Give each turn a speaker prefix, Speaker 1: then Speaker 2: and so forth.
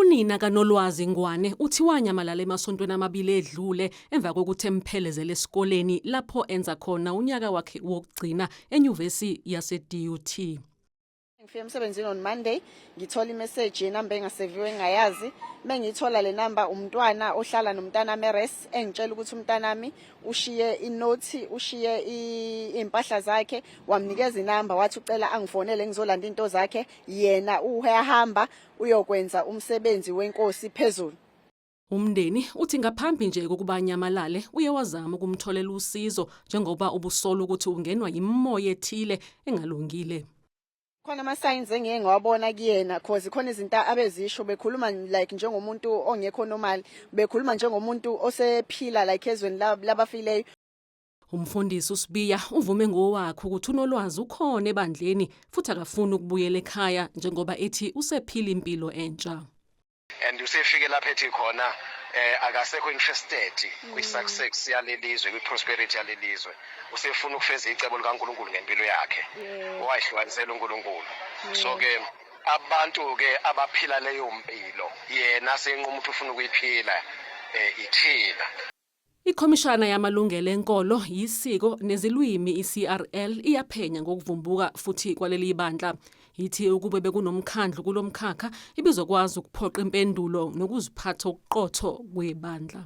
Speaker 1: Unina kaNolwazi Ngwane uthi wanyamalala emasontweni amabili edlule emva kokuthi emphelezele esikoleni lapho enza khona unyaka wakhe wokugcina enyuvesi yase-DUT.
Speaker 2: Ngifike emsebenzini on Monday, ngithola imessage yenamba engaseviwe engayazi. Mengithola le number umntwana ohlala nomntana Meres engitshela ukuthi umntanami ushiye inothi, ushiye impahla zakhe, wamnikeza inamba wathi ucela angifonele ngizolanda into zakhe, yena uyahamba uyokwenza umsebenzi wenkosi phezulu.
Speaker 1: Umndeni uthi ngaphambi nje kokuba nyamalale uye wazama ukumtholela usizo njengoba ubusola ukuthi ungenwa yimoya ethile engalungile.
Speaker 2: Khona ama signs engeke ngawabona kuyena because khona izinto abezisho bekhuluma like njengomuntu ongekho normal, bekhuluma njengomuntu osephila like ezweni labafileyo.
Speaker 1: Umfundisi uSibiya uvume ngowakhe ukuthi uNolwazi ukhona ebandleni futhi akafuni ukubuyela ekhaya njengoba ethi usephila impilo entsha.
Speaker 3: And usefike lapha ethi khona akasekho interested kwi-success yalelizwe, kwi-prosperity yalelizwe. Usefuna ukufeza icebo likaNkulunkulu ngempilo yakhe. Wayihlukanisela uNkulunkulu. So ke abantu ke abaphila leyo mpilo yena senquma ukuthi ufuna ukuyiphila ithila.
Speaker 1: Ikhomishana yamalungelo enkolo, isiko nezilwimi iCRL iyaphenya ngokuvumbuka futhi kwaleli ibandla. Ithi ukube bekunomkhandlu kulomkhakha ibizokwazi ukuphoqa impendulo nokuziphatha okuqotho kwebandla.